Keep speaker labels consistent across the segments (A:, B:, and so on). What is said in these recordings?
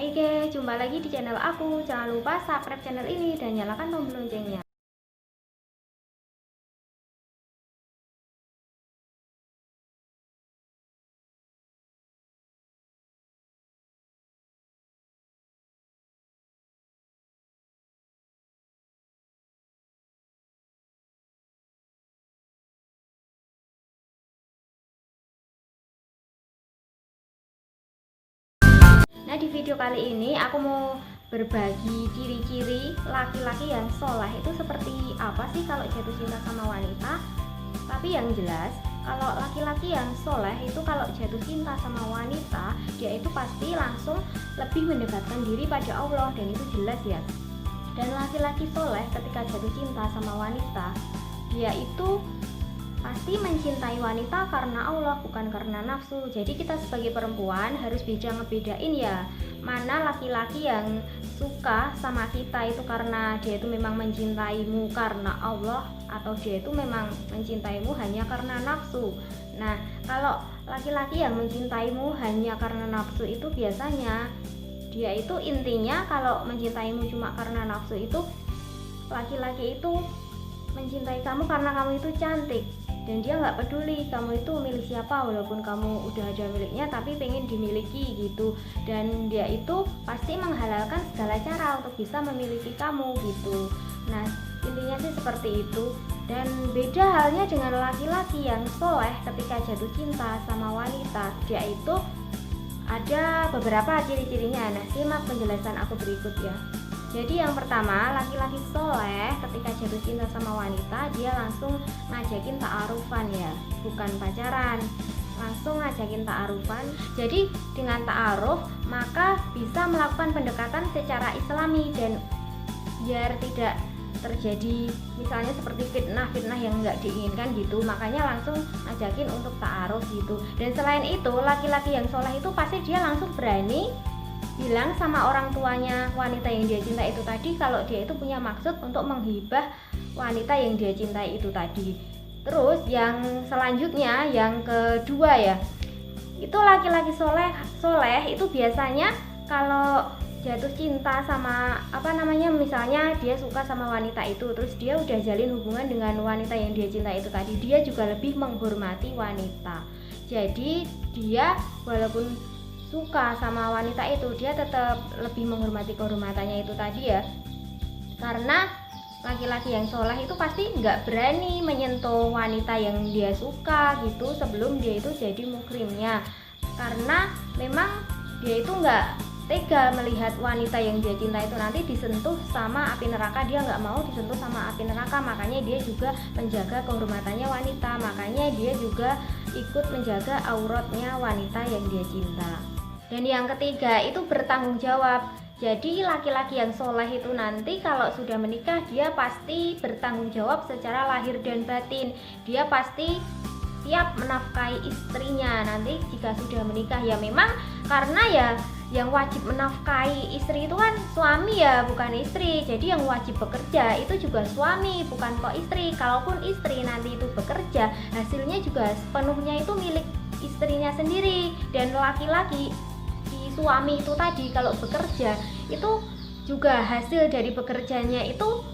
A: Hai guys, jumpa lagi di channel aku. Jangan lupa subscribe channel ini dan nyalakan tombol loncengnya. Nah, di video kali ini aku mau berbagi ciri-ciri laki-laki yang soleh itu seperti apa sih kalau jatuh cinta sama wanita. Tapi yang jelas, kalau laki-laki yang soleh itu kalau jatuh cinta sama wanita, dia itu pasti langsung lebih mendekatkan diri pada Allah, dan itu jelas ya. Dan laki-laki soleh ketika jatuh cinta sama wanita, dia itu pasti mencintai wanita karena Allah, bukan karena nafsu. Jadi kita sebagai perempuan harus bisa ngebedain ya, mana laki-laki yang suka sama kita itu karena dia itu memang mencintaimu karena Allah, atau dia itu memang mencintaimu hanya karena nafsu. Nah, kalau laki-laki yang mencintaimu hanya karena nafsu itu biasanya dia itu intinya kalau mencintaimu cuma karena nafsu itu, laki-laki itu mencintai kamu karena kamu itu cantik, dan dia nggak peduli kamu itu milik siapa, walaupun kamu udah ada miliknya tapi pengen dimiliki gitu. Dan dia itu pasti menghalalkan segala cara untuk bisa memiliki kamu gitu. Nah, intinya sih seperti itu. Dan beda halnya dengan laki-laki yang soleh ketika jatuh cinta sama wanita, dia itu ada beberapa ciri-cirinya. Nah, simak penjelasan aku berikut ya. Jadi yang pertama, laki-laki soleh ketika jatuh cinta sama wanita, dia langsung ngajakin ta'arufan ya, bukan pacaran, langsung ngajakin ta'arufan. Jadi dengan ta'aruf maka bisa melakukan pendekatan secara islami, dan biar tidak terjadi misalnya seperti fitnah-fitnah yang nggak diinginkan gitu, makanya langsung ngajakin untuk ta'aruf gitu. Dan selain itu, laki-laki yang soleh itu pasti dia langsung berani bilang sama orang tuanya wanita yang dia cintai itu tadi kalau dia itu punya maksud untuk menghibah wanita yang dia cintai itu tadi. Terus yang selanjutnya, yang kedua ya, itu laki-laki soleh itu biasanya kalau jatuh cinta sama misalnya dia suka sama wanita itu, terus dia udah jalin hubungan dengan wanita yang dia cintai itu tadi, dia juga lebih menghormati wanita. Jadi dia walaupun suka sama wanita itu, dia tetap lebih menghormati kehormatannya itu tadi ya. Karena laki-laki yang soleh itu pasti nggak berani menyentuh wanita yang dia suka gitu sebelum dia itu jadi mukrimnya, karena memang dia itu nggak tega melihat wanita yang dia cinta itu nanti disentuh sama api neraka. Dia nggak mau disentuh sama api neraka, makanya dia juga menjaga kehormatannya wanita, makanya dia juga ikut menjaga auratnya wanita yang dia cinta. Dan yang ketiga itu bertanggung jawab. Jadi laki-laki yang soleh itu nanti kalau sudah menikah, dia pasti bertanggung jawab secara lahir dan batin. Dia pasti siap menafkahi istrinya nanti jika sudah menikah ya. Memang karena ya yang wajib menafkahi istri itu kan suami ya, bukan istri. Jadi yang wajib bekerja itu juga suami, bukan kok istri. Kalaupun istri nanti itu bekerja, hasilnya juga sepenuhnya itu milik istrinya sendiri. Dan laki-laki, suami itu tadi kalau bekerja itu juga hasil dari bekerjanya itu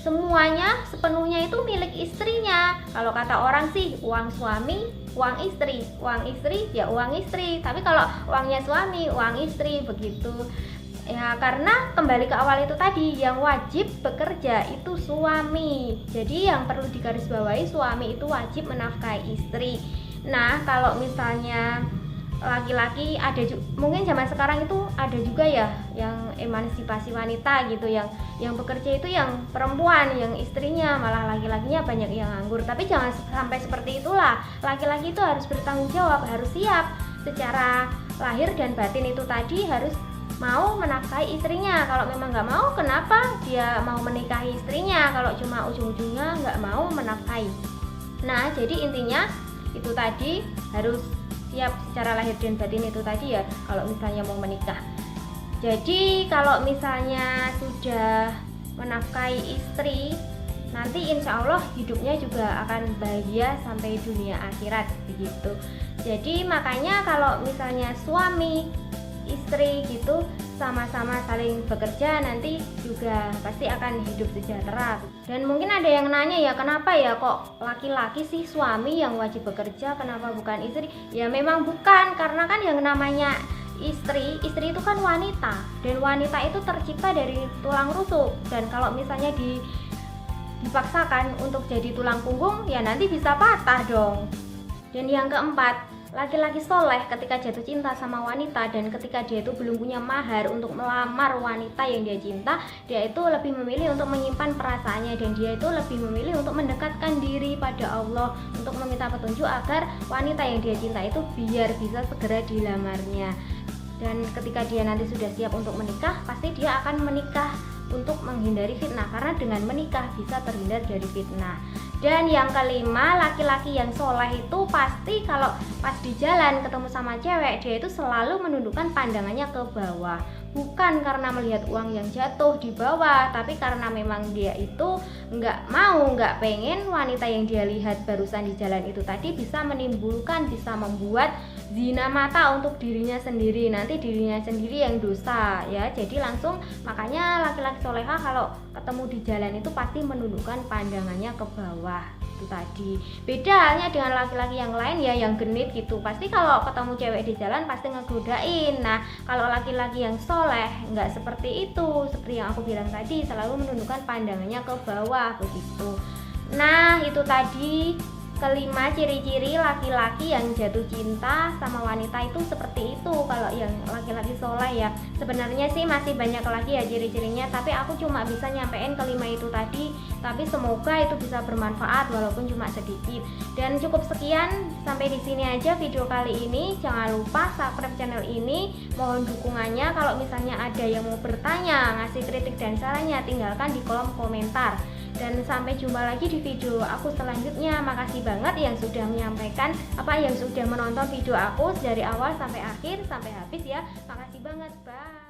A: semuanya sepenuhnya itu milik istrinya. Kalau kata orang sih, uang suami uang istri, uang istri ya uang istri, tapi kalau uangnya suami uang istri, begitu ya. Karena kembali ke awal itu tadi, yang wajib bekerja itu suami. Jadi yang perlu digarisbawahi, suami itu wajib menafkahi istri. Nah, kalau misalnya laki-laki mungkin zaman sekarang itu ada juga ya yang emansipasi wanita gitu, yang bekerja itu yang perempuan, yang istrinya, malah laki-lakinya banyak yang nganggur. Tapi jangan sampai seperti itulah. Laki-laki itu harus bertanggung jawab, harus siap secara lahir dan batin itu tadi, harus mau menafkahi istrinya. Kalau memang nggak mau, kenapa dia mau menikahi istrinya kalau cuma ujung-ujungnya nggak mau menafkahi. Nah, jadi intinya itu tadi, harus siap secara lahir dan batin itu tadi ya kalau misalnya mau menikah. Jadi kalau misalnya sudah menafkahi istri, nanti insya Allah hidupnya juga akan bahagia sampai dunia akhirat begitu. Jadi makanya kalau misalnya suami istri gitu sama-sama saling bekerja, nanti juga pasti akan hidup sejahtera. Dan mungkin ada yang nanya ya, kenapa ya kok laki-laki sih suami yang wajib bekerja, kenapa bukan istri? Ya memang bukan, karena kan yang namanya istri itu kan wanita, dan wanita itu tercipta dari tulang rusuk, dan kalau misalnya dipaksakan untuk jadi tulang punggung ya nanti bisa patah dong. Dan yang keempat, laki-laki soleh ketika jatuh cinta sama wanita dan ketika dia itu belum punya mahar untuk melamar wanita yang dia cinta, dia itu lebih memilih untuk menyimpan perasaannya, dan dia itu lebih memilih untuk mendekatkan diri pada Allah, untuk meminta petunjuk agar wanita yang dia cinta itu biar bisa segera dilamarnya. Dan ketika dia nanti sudah siap untuk menikah, pasti dia akan menikah untuk menghindari fitnah, karena dengan menikah bisa terhindar dari fitnah. Dan yang kelima, laki-laki yang soleh itu pasti kalau pas di jalan ketemu sama cewek, dia itu selalu menundukkan pandangannya ke bawah, bukan karena melihat uang yang jatuh di bawah, tapi karena memang dia itu nggak pengen wanita yang dia lihat barusan di jalan itu tadi bisa membuat zina mata untuk dirinya sendiri, nanti dirinya sendiri yang dosa ya. Jadi langsung, makanya laki-laki soleha kalau ketemu di jalan itu pasti menundukkan pandangannya ke bawah itu tadi. Beda halnya dengan laki-laki yang lain ya, yang genit gitu, pasti kalau ketemu cewek di jalan pasti ngegodain. Nah kalau laki-laki yang soleh nggak seperti itu, seperti yang aku bilang tadi, selalu menundukkan pandangannya ke bawah begitu. Nah itu tadi kelima ciri-ciri laki-laki yang jatuh cinta sama wanita itu seperti itu. Kalau yang laki-laki soleh ya, sebenarnya sih masih banyak lagi ya ciri-cirinya, tapi aku cuma bisa nyampein kelima itu tadi. Tapi semoga itu bisa bermanfaat walaupun cuma sedikit. Dan cukup sekian, sampai di sini aja video kali ini. Jangan lupa subscribe channel ini, mohon dukungannya. Kalau misalnya ada yang mau bertanya, ngasih kritik dan sarannya, tinggalkan di kolom komentar. Dan sampai jumpa lagi di video aku selanjutnya. Makasih banget yang sudah menonton video aku dari awal sampai akhir sampai habis ya. Makasih banget, bye.